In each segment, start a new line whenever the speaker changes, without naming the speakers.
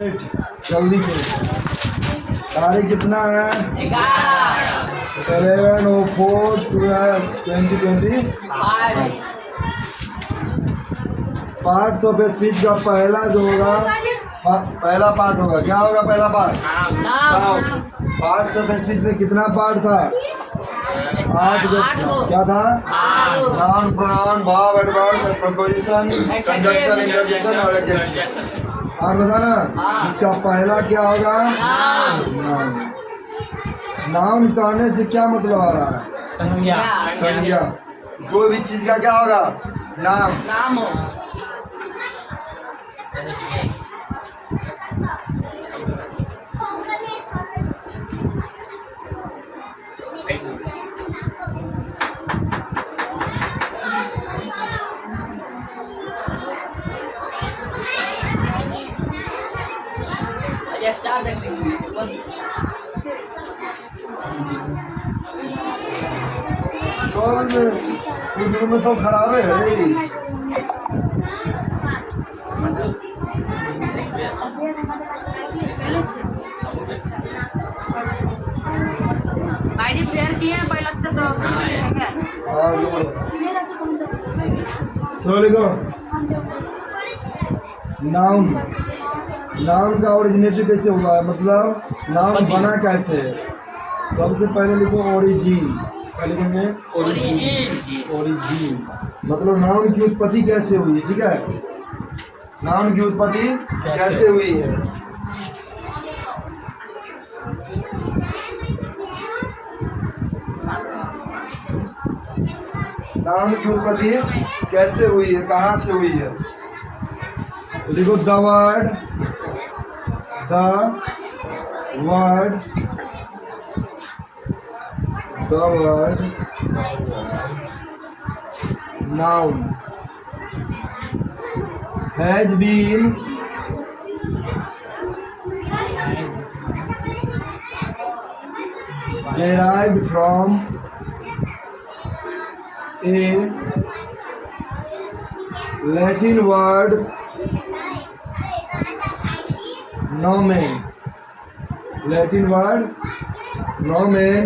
जल्दी से। तारीख कितना है? 11/04/2020। पार्ट्स ऑफ स्पीच का पहला जो होगा, पहला पार्ट होगा, क्या होगा पहला part? Noun. Parts of speech में कितना पार्ट था? 8। क्या था? Noun, pronoun, verb, adverb, preposition, conjunction, interjection और एडजेक्शन। और बताना इसका पहला क्या होगा? नाउन। नाउन कहने से क्या मतलब आ रहा है?
संज्ञा।
संज्ञा। कोई भी चीज का क्या होगा? नाम। सब में सब खराब है।
आईडी प्रेयर किए हैं पहले से तो
चलो लिखो। नाउन। नाउन का ओरिजिनेटर कैसे हुआ है, मतलब नाउन बना कैसे? सबसे पहले लिखो ओरिजिन। क्या लिखेंगे? ओरिजिन मतलब नाउन की उत्पत्ति कैसे हुई, ठीक है? नाउन की उत्पत्ति कैसे हुई है? नाउन की उत्पत्ति कैसे हुई है, कहाँ से हुई है? लिखो the word noun has been derived from a Latin word nomen. Latin word nomen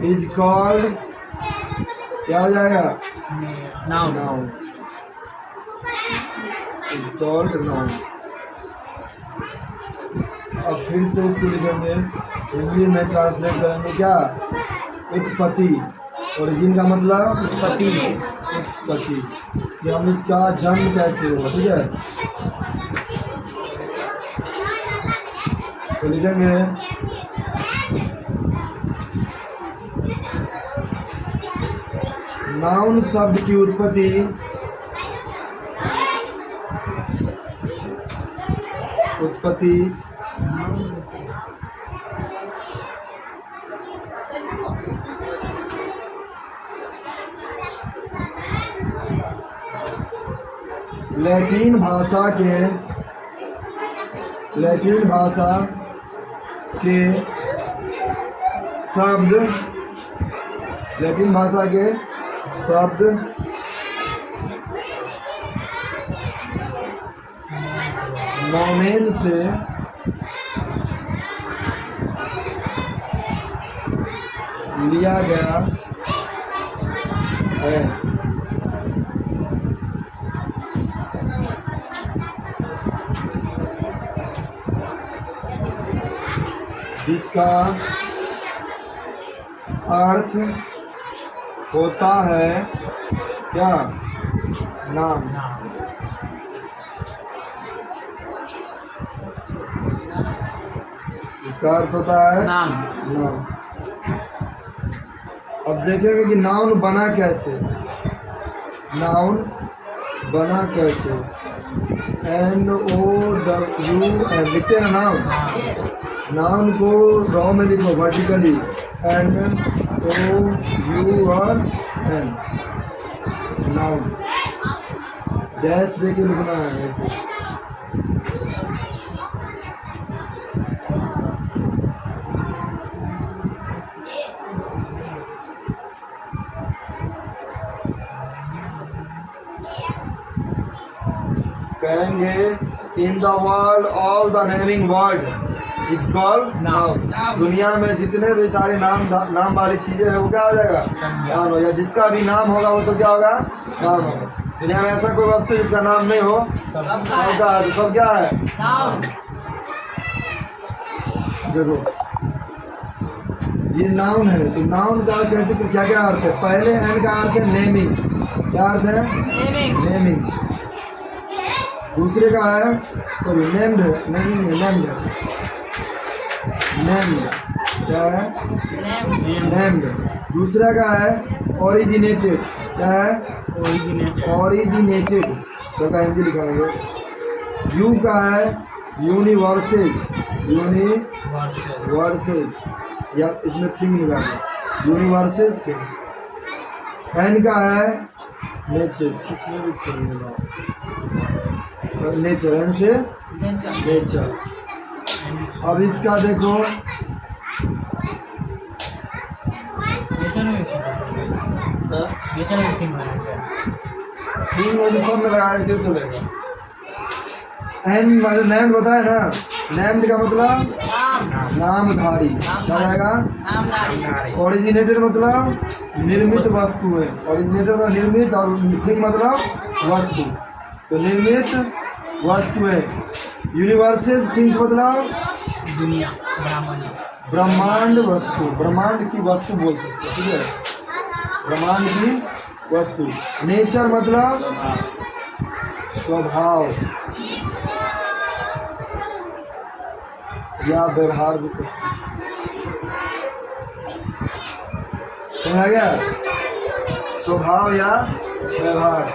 is called, क्या हो जाएगा? Noun is called noun। अब फिर से इसको लिखेंगे, इंग्लिश में ट्रांसलेट करेंगे। क्या? उत्पत्ति। ओरिजिन का मतलब उत्पत्ति। कि हम इसका जन्म कैसे हुआ, ठीक है? तो लिखेंगे नाउन शब्द की उत्पत्ति लैटिन भाषा के शब्द नोमेन से लिया गया है। जिसका अर्थ होता है क्या? नाम। इसका अर्थ होता है नाम। अब देखेंगे कि नाउन बना कैसे। NOWN लिखते हैं नाउन। नाउन को रॉ में लिखो वर्टिकली, NOUN। नाउन डैश दे के लिखना है ऐसे। कहेंगे in the world all the naming word is called noun. दुनिया में जितने भी सारे नाम वाली चीजें हैं वो क्या हो जाएगा? नाउन हो। या जिसका भी नाम होगा वो सब क्या होगा? नाउन होगा। दुनिया में ऐसा कोई वस्तु जिसका नाम नहीं हो, सबका है, तो सब क्या है? नाउन। देखो ये नाउन है, तो नाउन का कैसे क्या क्या अर्थ है? पहले एन का अर्थ है नेमिंग। क्या अर्थ है? नेमिंग। दूसरे का है sorry named, naming named. Named क्या है? नेम्ड। दूसरा का है ओरिजिनेटेड। क्या है? ओरिजिनेटेड। सबका हिंदी लिखाएंगे। यू का है यूनिवर्सल। यूनिवर्सल या इसमें थिंग निकालना, यूनिवर्सल थिंग। एन का है नेचर। इसमें भी थिंग निकालना, नेचर। एन से नेचर। अब इसका देखो थिंग में तो सब में लगाया तो चलेगा। एन मतलब नेम्ड बताया ना, नेम्ड का मतलब नामधारी। क्या रहेगा? ओरिजिनेटेड मतलब निर्मित वस्तु है। ओरिजिनेटेड मतलब निर्मित, और थिंग मतलब वस्तु। तो निर्मित वस्तु है। यूनिवर्सल थिंग्स मतलब दुनिया, ब्रह्मांड वस्तु। ब्रह्मांड की वस्तु बोल सकते, ठीक है? ब्रह्मांड की वस्तु। नेचर मतलब स्वभाव या व्यवहार भी कर सकते। समझ आ गया? स्वभाव या व्यवहार।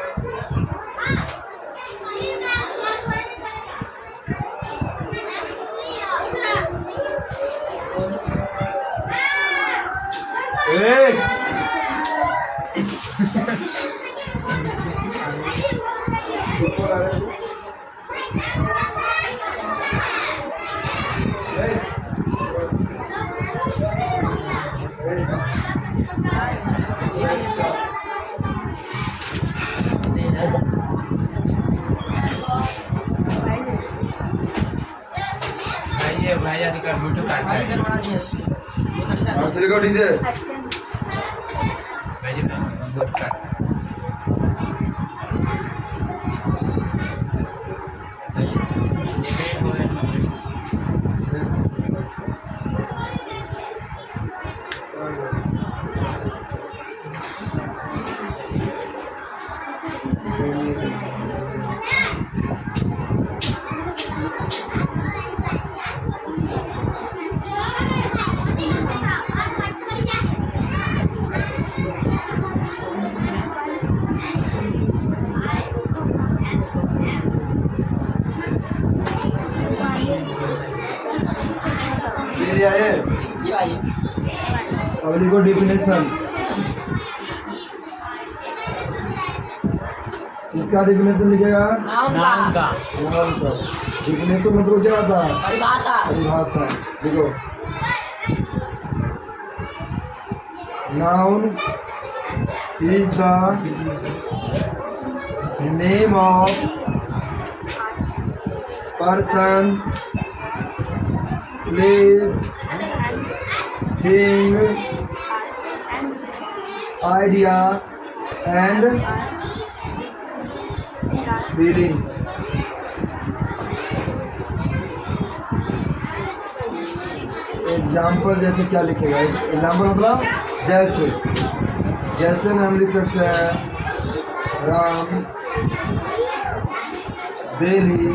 डीजे अब लिखो डिफिनेशन। इसका डिफिनेशन लिखेगा नाउन का। डिफिनेशन मतलब क्या होता है? परिभाषा। लिखो noun is the name of person, place, thing, idea and feelings. Example जैसे क्या लिखेगा? एग्जाम्पल मतलब जैसे, जैसे में हम लिख सकते हैं राम, दिल्ली,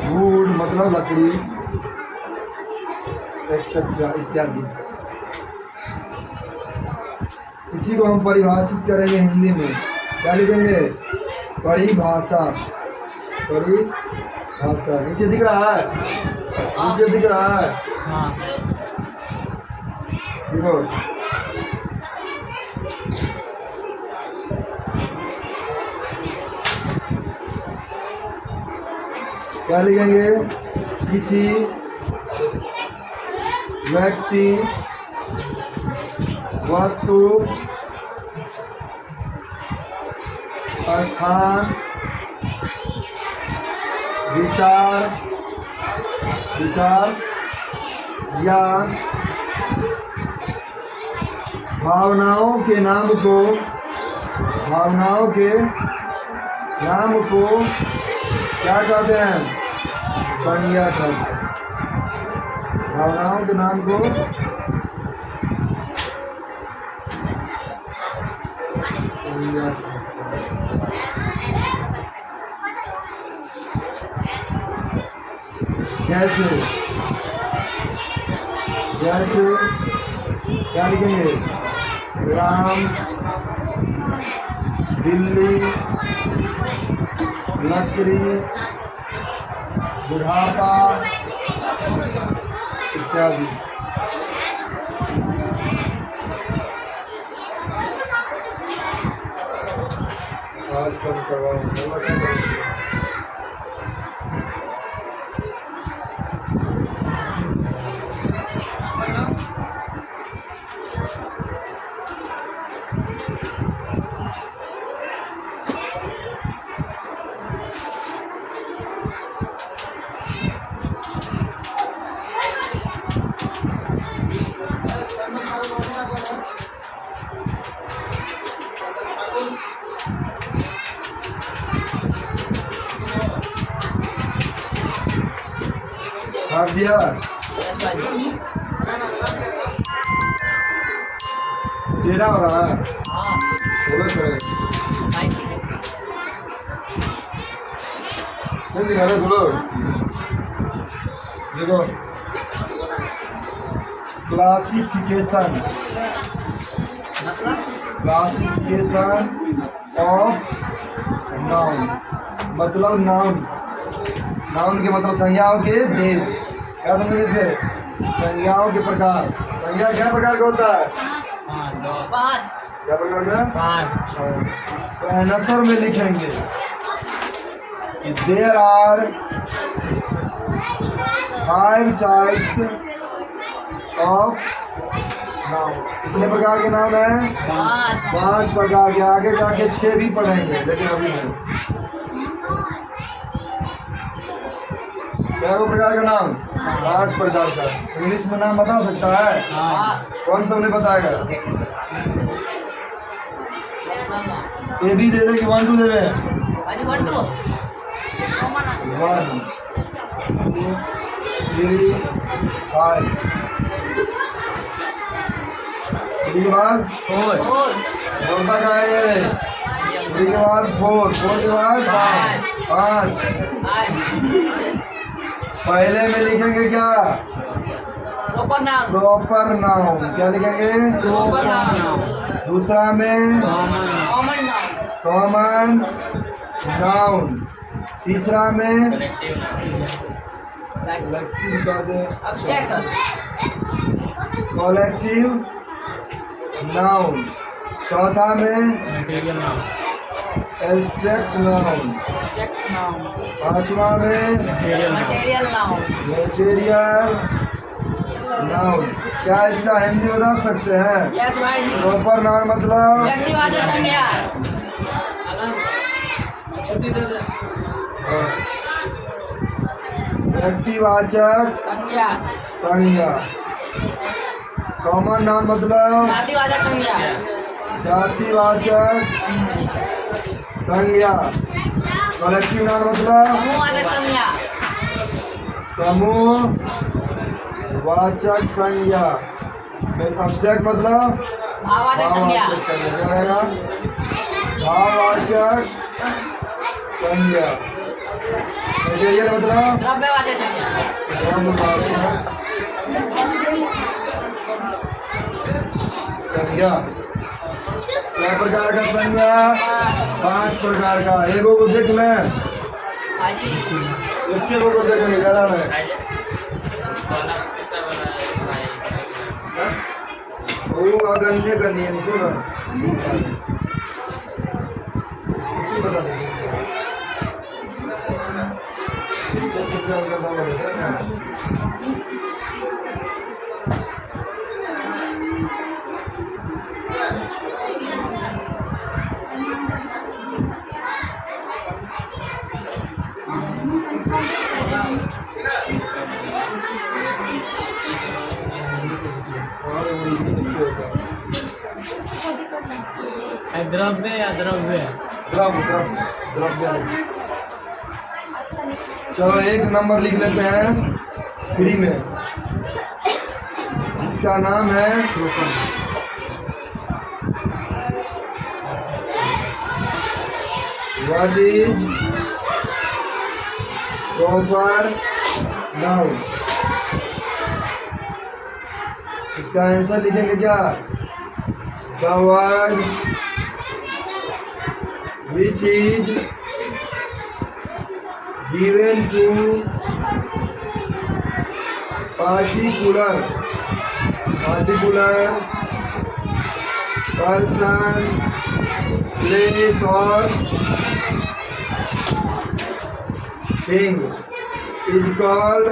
वुड मतलब लकड़ी, एक्सेट्रा इत्यादि। इसी को हम परिभाषित करेंगे हिंदी में। क्या लिखेंगे? परिभाषा। परिभाषा। नीचे दिख रहा है? नीचे दिख रहा है? देखो क्या लिखेंगे? किसी व्यक्ति, वस्तु, स्थान, विचार, विचार या भावनाओं के नाम को, भावनाओं के नाम को क्या कहते हैं? संज्ञा कहते हैं। भावनाओं के नाम को संज्ञा कहते हैं। जैसे, जैसे क्या लिखेंगे? राम, बिल्ली, लकड़ी, बुढ़ापा इत्यादि। आज कल करवाऊंगा। आप दिया टेढ़ा हो रहा है। बोलो सर, नहीं दिखा रहे बोलो। देखो, क्लासिफिकेशन, क्लासिफिकेशन ऑफ नाउन, मतलब नाउन, नाउन के मतलब संज्ञाओं के भेद। क्या समझे इसे? संज्ञाओं के प्रकार। संज्ञा क्या प्रकार का होता है?
5।
क्या प्रकार का?
5।
तो आंसर में लिखेंगे there are 5 types of noun. कितने प्रकार के नाम है? 5 प्रकार के। आगे जाके 6 भी पढ़ेंगे, लेकिन अभी नहीं। क्या प्रकार का नाम? 5 प्रकार का। इंग्लिश में नाम बता सकता है? कौन सा उन्हें बताएगा? ए बी दे दें कि 1 2 दे दें?
1 2
1 2 3 5। 3 के बाद
4
बोलता क्या है ये? 3 के बाद 4, 4 के बाद 5। पहले में लिखेंगे क्या?
Proper noun.
Proper noun. क्या लिखेंगे?
Proper noun.
दूसरा में
कॉमन नाउन।
Common noun. तीसरा में कलेक्टिव का दे, कलेक्टिव नाउन। चौथा में एब्स्ट्रैक्ट नाउन। पांचवा में
मटेरियल नाउन।
Material noun. क्या इसका हिंदी बता सकते हैं?
यस भाई जी।
प्रॉपर नाउन मतलब
व्यक्तिवाचक संज्ञा।
व्यक्तिवाचक
संज्ञा।
संज्ञा। कॉमन नाउन मतलब
जातिवाचक संज्ञा।
जातिवाचक संज्ञा। कलेक्टिव नाउन मतलब
समूहवाचक संज्ञा।
समूह वाचक संज्ञा। ऑब्जेक्ट मतलब
भाववाचक संज्ञा।
क्या रहेगा? भाववाचक संज्ञा। मटेरियल मतलब
द्रव्यवाचक संज्ञा।
द्रव्यवाचक संज्ञा। क्या प्रकार का संज्ञा? 5 प्रकार का। एगो को देख लें,
हाजी।
इसके को देखेंगे ज़्यादा नहीं। वो अगन्य का नियम सुनो, कुछ बता देंगे।
द्रव्य या द्रव्य
द्रव्य। चलो एक नंबर लिख लेते हैं फ्री में, इसका नाम है व्हाट इज प्रॉपर नाउन। इसका आंसर लिखेंगे क्या? The word which is given to particular person, place or thing is called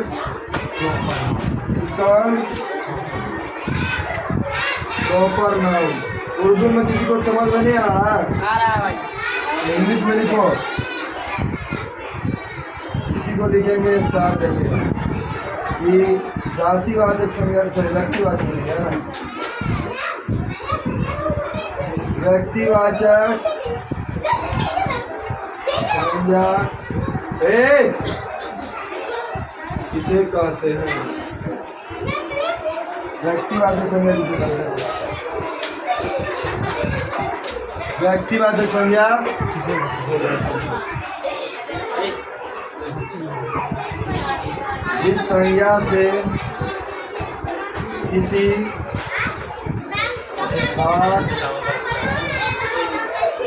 proper noun। Urdu में किसी को समझ में नहीं आ रहा है?
आ रहा है भाई।
इंग्लिश में लिखो, इसी को लिखेंगे स्टार देंगे कि जातिवाचक संज्ञा, सॉरी व्यक्तिवाचक नहीं है ना, व्यक्तिवाचक संज्ञा किसे कहते हैं? व्यक्तिवाचक संज्ञा किसे कहते हैं? व्यक्तिवाचक संज्ञा जिस संज्ञा से किसी बात,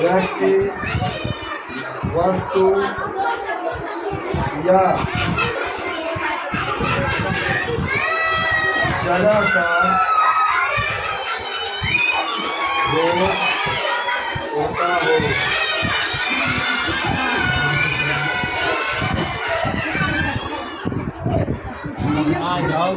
व्यक्ति, वस्तु या जगह का बोध होता हो।
आ जाओ।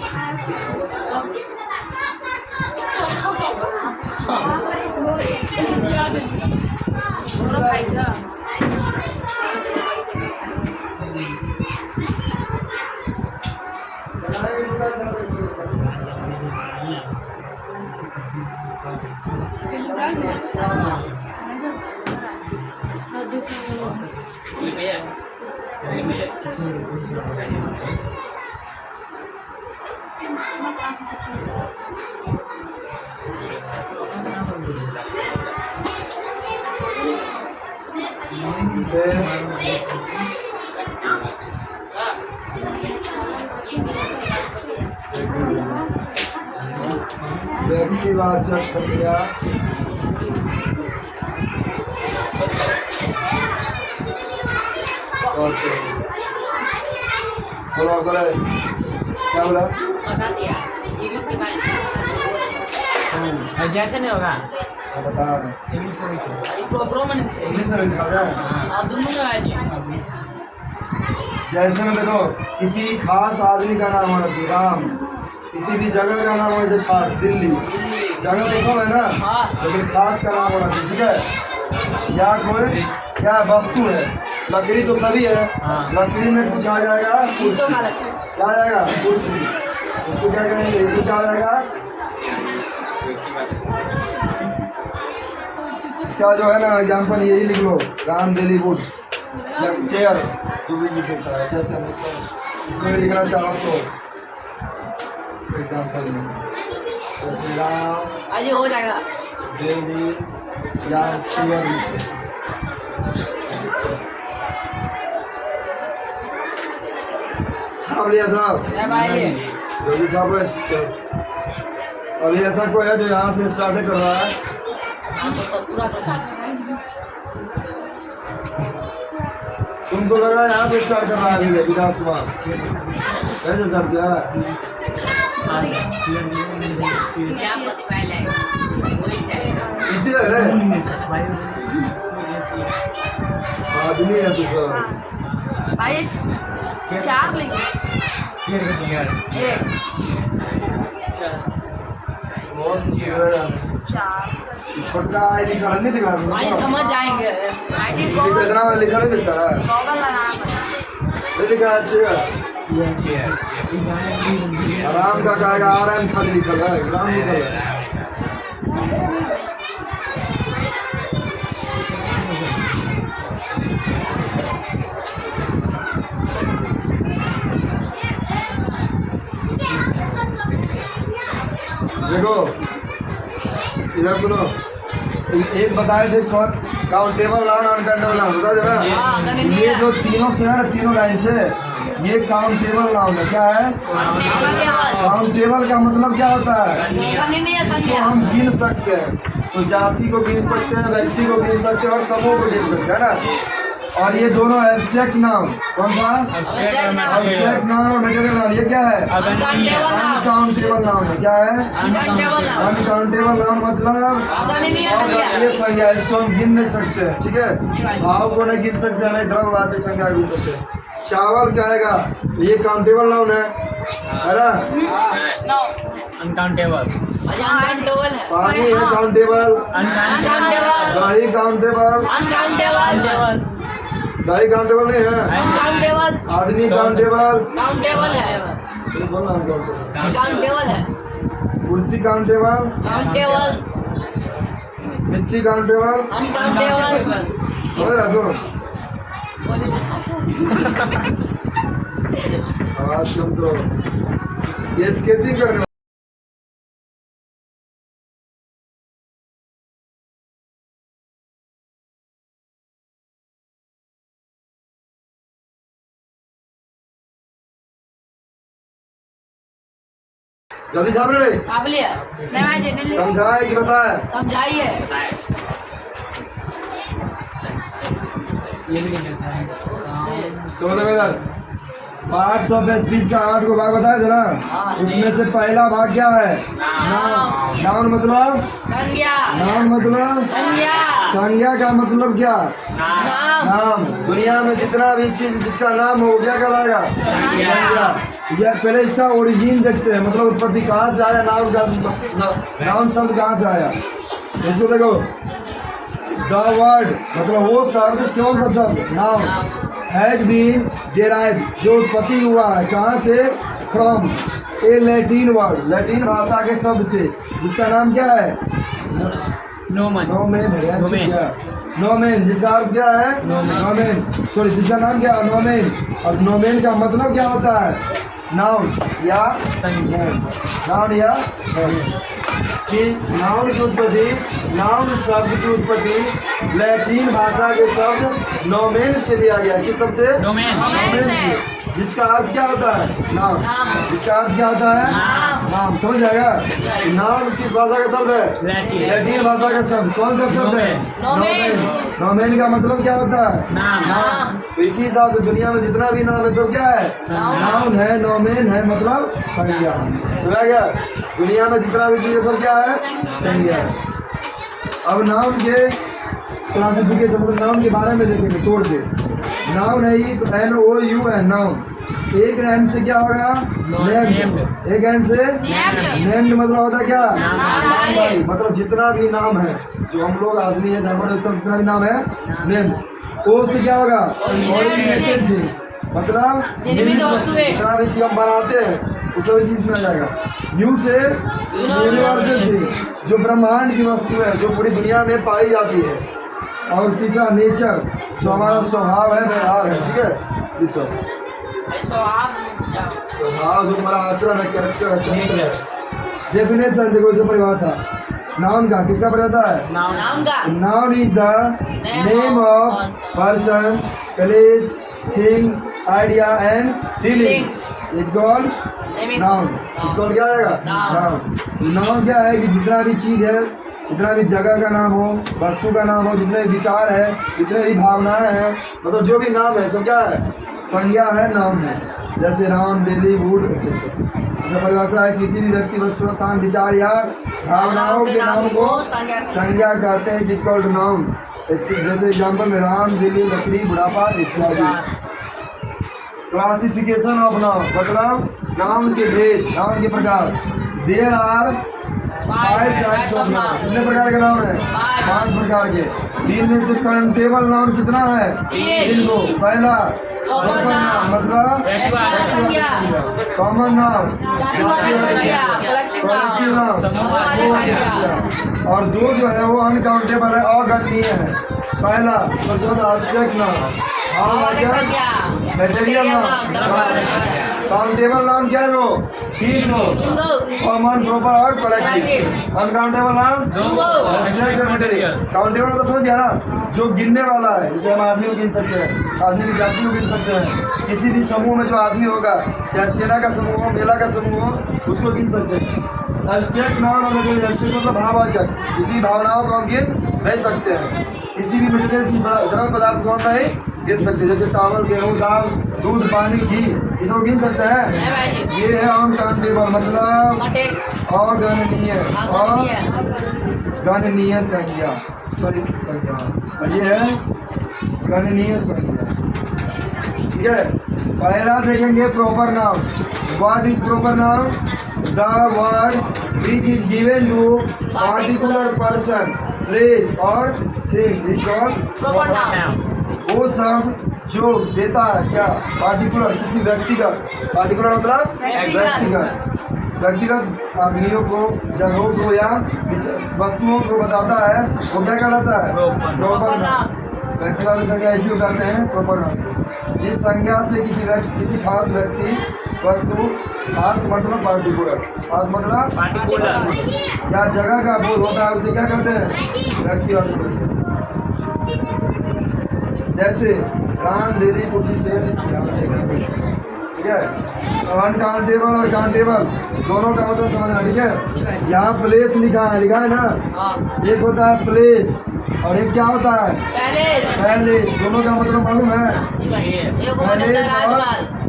व्यक्तिवाचक संज्ञा बोलो बोले क्या बोला?
बता दिया ये भी की बात
जैसे नहीं होगा
बता
इंग्लिश में लिखो।
प्रो में
इंग्लिश में लिखा जाए।
आप दोनों में आए जी।
जैसे में देखो, किसी खास आदमी का नाम होना चाहिए, राम। किसी भी जगह का नाम होना चाहिए खास, दिल्ली। जगह तो सब है ना, लेकिन खास का नाम होना चाहिए, ठीक है? या कोई क्या वस्तु है, लकड़ी तो सभी है, लकड़ी में कुछ आ जाएगा,
शीशों का लगता है।
क्या आ जाएगा? कुर्सी। उसको क्या करेंगे? इसे क्या आ जाएगा? इसका जो है ना एग्जाम्पल यही लिख लो, राम दिल्ली वुड या चेयर, जो भी लिख सकता है। जैसे हम इसमें भी लिखना चाहो तो एग्जाम्पल जैसे राम
आज हो जाएगा।
दिल्ली या चेयर लिख। छाप लिया साहब? जल्दी छापो। अभी ऐसा कोई है जो यहाँ से स्टार्ट कर रहा है?
तो सब पूरा
तुम तो लग रहा है यहाँ से स्टार्ट कर रहा है अभी विकास कुमार। कैसे स्टार्ट किया?
क्या बस पहले वही से
इसी लग रहा है आदमी है तू सब।
भाई चार लेंगे।
चेयर का चेयर
छोटा आई लिखा नहीं दिख रहा?
समझ जाएंगे।
इतना लिखा नहीं दिखता है? लिखा है चेयर?
चेयर
आराम का कहेगा आराम खाली लिखल है, ग्राम लिखल है। देखो इधर सुनो, एक बताए थे कौन काउंटेबल नाउन अनकाउंटेबल नाउन बता दे ना। ये जो तीनों से है ना, तीनों लाइन से, ये काउंटेबल नाउन है। क्या है काउंटेबल? का मतलब क्या होता है? इसको हम गिन सकते हैं, तो जाति को गिन सकते हैं, व्यक्ति को गिन सकते हैं और समूह को गिन सकते हैं ना। और ये दोनों एब्स्ट्रैक्ट नाउन, कौन सा? एब्स्ट्रैक्ट नाउन और मेटेरियल नाउन। ये क्या है? अनकाउंटेबल नाउन है। क्या है? अनकाउंटेबल नाउन मतलब ये संज्ञा, इसको हम गिन नहीं सकते। ठीक है, भाव को नहीं गिन सकते, नहीं द्रव्यवाचक संज्ञा गिन सकते। चावल क्या आएगा? ये काउंटेबल नाउन है ना?
अनकाउंटेबल।
पानी है काउंटेबल, दही काउंटेबल, दही काउंटेबल नहीं है, आदमी काउंटेबल, कुर्सी काउंटेबल, मिट्टी काउंटेबल, आवाज कम करो, ये स्केटिंग करने जल्दी छाप रहे समझाए कि बताए?
समझाइए।
ये भी नहीं है।
तो इधर पार्ट्स ऑफ स्पीच का 8 को भाग बताया था ना, उसमें से पहला भाग क्या है? नाउन। नाउन मतलब
संज्ञा।
नाउन मतलब
संज्ञा।
संज्ञा का मतलब क्या? नाम। दुनिया में जितना भी चीज जिसका नाम हो क्या कहलाएगा? संज्ञा। यह पहले इसका ओरिजिन देखते हैं, मतलब उत्पत्ति कहाँ से आया नाउन का, नाउन शब्द कहाँ से आया। इसको देखो, द वर्ड मतलब वो शब्द, कौन सा शब्द? नाउन। हैज बीन डेराइव, जो उत्पत्ति हुआ है कहाँ से? From A Latin word, Latin भाषा के शब्द से, जिसका नाम क्या है? नोमेन है। नोमेन जिसका अर्थ क्या है? नोमेन, सॉरी जिसका नाम क्या? नोमेन। और नोमेन का मतलब क्या होता है? नाउन या नाउन या नाउन की उत्पत्ति, नाउन शब्द की उत्पत्ति लैटिन भाषा के शब्द नोमेन से लिया गया। किस शब्द से? नोमेन से, जिसका अर्थ क्या होता है? नाम। जिसका अर्थ क्या होता है? नाम। समझ जाएगा? नाम किस भाषा का शब्द है? लैटिन भाषा का शब्द। कौन सा शब्द है? नोमेन। नोमेन का मतलब क्या होता है? नाम। तो इसी हिसाब से दुनिया में जितना भी नाम है सब क्या है? नाउन है। नोमेन है मतलब संज्ञा। समझा गया? दुनिया में जितना भी चीज है सब क्या है? संज्ञा। अब नाउन के क्लासिफिकेशन, मतलब नाउन के बारे में देखेंगे तोड़ के। नाउन है ये तो NOU है नाउन। एक एन से क्या होगा? नेम्ड। एक एन से नेम्ड मतलब होता है क्या? नाम। मतलब जितना भी नाम है, जो हम लोग आदमी है जानवर सब जितना भी नाम है नेम्ड। ओ से क्या होगा? ओरिजिनेटेड थिंग्स, मतलब जितना भी चीज हम बनाते हैं वो सभी चीज में आ जाएगा। यू से यूनिवर्सल थिंग, जो ब्रह्मांड की वस्तु है, जो पूरी दुनिया में पाई जाती है। और तीसरा नेचर, जो हमारा स्वभाव है, व्यवहार है। ठीक है, ये सब स्वभाव जो हमारा आचरण है, कैरेक्टर है, चरित्र है। डेफिनेशन देखो, जो परिभाषा नाउन का, किसका परिभाषा है? Noun is the name of person, place, thing, idea and feelings is called noun. Is called क्या आएगा? नाउन। नाउन क्या है कि जितना भी चीज है, जितना भी जगह का नाम हो, वस्तु का नाम हो, जितने भी विचार है, जितने भी भावनाएं हैं, मतलब जो भी नाम है सब क्या है? संज्ञा है, नाम है। जैसे राम, दिल्ली, वुड, इसका परिभाषा है किसी भी व्यक्ति, वस्तु, स्थान, विचार या भावनाओं के नाम को संज्ञा कहते हैं, इज कॉल्ड नाउन। जैसे एग्जाम्पल में राम, दिल्ली, लकड़ी, बुढ़ापा इत्यादि। क्लासिफिकेशन ऑफ नाउन मतलब नाउन के भेद, नाउन के प्रकार। There are 5 types of noun. कितने प्रकार के नाउन है? 5 प्रकार के। 3 में से काउंटेबल नाउन कितना है? 3 को। पहला प्रॉपर नाउन मतलब
व्यक्तिवाचक संज्ञा,
कॉमन नाउन,
जातिवाचक संज्ञा, कलेक्टिव
कलेक्टिव
नाउन,
नाउन,
समूहवाचक संज्ञा।
और दो जो है वो अनकाउंटेबल है, अगणनीय है। पहला तो जो abstract noun, material noun, countable noun क्या है वो? तीन हो, कॉमन, प्रॉपर और कलेक्टिव। अनकाउंटेबल नाउन एब्स्ट्रैक्ट और मटेरियल। काउंटेबल तो समझ गया ना, जो गिनने वाला है, जैसे हम आदमी को गिन सकते हैं, आदमी की जाति को गिन सकते हैं, किसी भी समूह में जो आदमी होगा, चाहे सेना का समूह हो, मेला का समूह हो, उसको गिन सकते हैं। एब्स्ट्रैक्ट नाउन और मटेरियल, एब्स्ट्रैक्ट मतलब भाववाचक, किसी भावनाओं को हम गिन नहीं सकते हैं। किसी भी मटेरियल द्रव पदार्थ को हम नहीं गिन सकते, जैसे चावल, गेहूँ, दाल, दूध, पानी, घी, इसको गिन सकते हैं। ये है अनकाउंटेबल मतलब अगणनीय, गणनीय संज्ञा, सॉरी संज्ञा, और ये है गणनीय संज्ञा। ठीक है, पहला देखेंगे proper noun. What is proper noun? The word which is given to particular person, place और thing is called
proper noun.
वो सब जो देता है क्या? पार्टिकुलर, किसी व्यक्तिगत, पार्टिकुलर मतलब व्यक्तिगत आदमियों को, जगहों को या वस्तुओं को बताता है, वो क्या कहलाता है? Proper noun. व्यक्तिगत संज्ञा ऐसी बताते हैं प्रॉपर नाउन। जिस संज्ञा से किसी खास व्यक्ति, वस्तु, खास मतलब पार्टिकुलर, खास मतलब
पार्टिकुलर
या जगह का बोध होता है, उसे क्या कहते हैं? व्यक्तिगत संज्ञा। जैसे राम, डेली, कुर्सी, चेयर, ठीक है। अनकाउंटेबल और काउंटेबल दोनों का मतलब समझना, ठीक है। यहाँ प्लेस लिखा है ना, एक होता है प्लेस और एक क्या होता है? पैलेस। दोनों का मतलब मालूम है? पैलेस और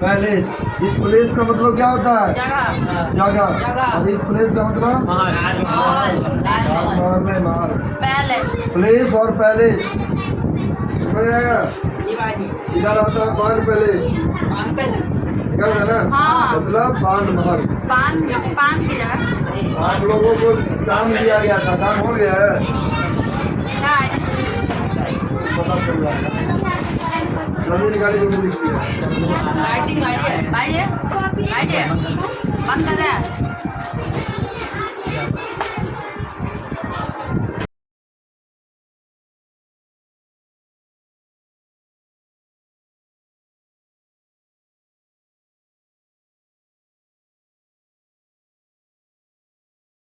पैलेस। इस प्लेस का मतलब क्या होता है? जगह। और इस प्लेस का मतलब महल। प्लेस और पैलेस इधर आता है पान पैलेस, निकल गया ना, मतलब पान महल। आप लोगों को काम दिया गया था, काम हो गया है, पता चल रहा है। जल्दी निकालिए जो लिख दिया।
राइटिंग आइडिया, बंद कर रहा है।